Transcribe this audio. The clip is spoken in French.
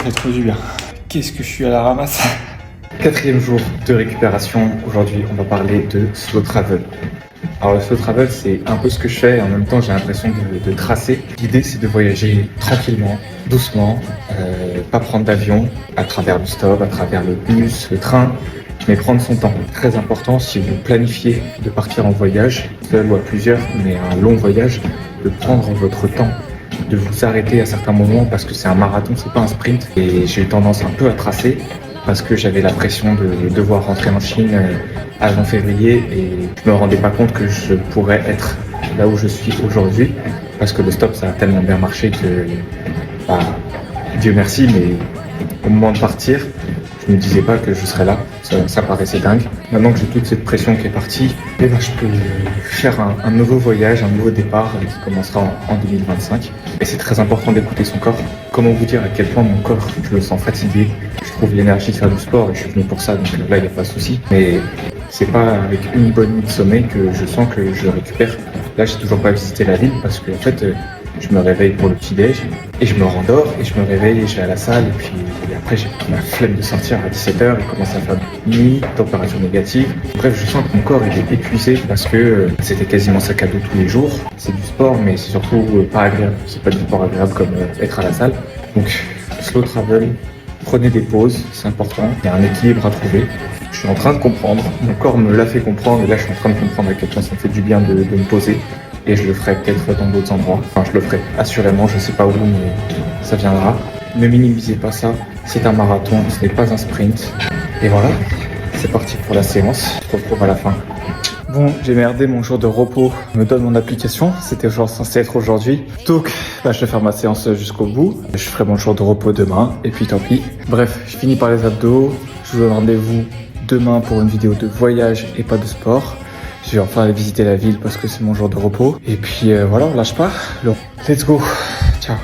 fait trop du bien. Qu'est-ce que je suis à la ramasse. Quatrième jour de récupération. Aujourd'hui, on va parler de slow travel. Alors le slow travel, c'est un peu ce que je fais et en même temps j'ai l'impression de tracer. L'idée c'est de voyager tranquillement, doucement, pas prendre d'avion à travers le stop, à travers le bus, le train, mais prendre son temps. Très important si vous planifiez de partir en voyage, seul ou à plusieurs, mais un long voyage, de prendre votre temps, de vous arrêter à certains moments parce que c'est un marathon, c'est pas un sprint. Et j'ai eu tendance un peu à tracer parce que j'avais la pression de devoir rentrer en Chine avant février et je me rendais pas compte que je pourrais être là où je suis aujourd'hui parce que le stop ça a tellement bien marché que bah, Dieu merci, mais au moment de partir je me disais pas que je serais là, ça paraissait dingue. Maintenant que j'ai toute cette pression qui est partie, et ben, je peux faire un nouveau voyage, un nouveau départ qui commencera en 2025. Et c'est très important d'écouter son corps. Comment vous dire à quel point mon corps, je le sens fatigué, je trouve l'énergie de faire du sport et je suis venu pour ça, donc là il n'y a pas de souci. Mais c'est pas avec une bonne nuit de sommeil que je sens que je récupère. Là j'ai toujours pas visité la ville parce que en fait je me réveille pour le petit-déj et je me rendors et je me réveille et je vais à la salle et puis après j'ai la flemme de sortir à 17h, il commence à faire nuit, température négative. Bref, je sens que mon corps il est épuisé parce que c'était quasiment sac à dos tous les jours. C'est du sport mais c'est surtout pas agréable, c'est pas du sport agréable comme être à la salle. Donc slow travel, prenez des pauses, c'est important, il y a un équilibre à trouver. Je suis en train de comprendre, mon corps me l'a fait comprendre et là je suis en train de comprendre à quel point ça me fait du bien de me poser. Et je le ferai peut-être dans d'autres endroits. Enfin, je le ferai assurément, je sais pas où, mais ça viendra. Ne minimisez pas ça, c'est un marathon, ce n'est pas un sprint. Et voilà, c'est parti pour la séance. Je te retrouve à la fin. Bon, j'ai merdé, mon jour de repos me donne mon application. C'était censé être aujourd'hui. Donc, je vais faire ma séance jusqu'au bout. Je ferai mon jour de repos demain, et puis tant pis. Bref, je finis par les abdos. Je vous donne rendez-vous demain pour une vidéo de voyage et pas de sport. Je vais enfin aller visiter la ville parce que c'est mon jour de repos. Et puis voilà, on lâche pas. Let's go. Ciao.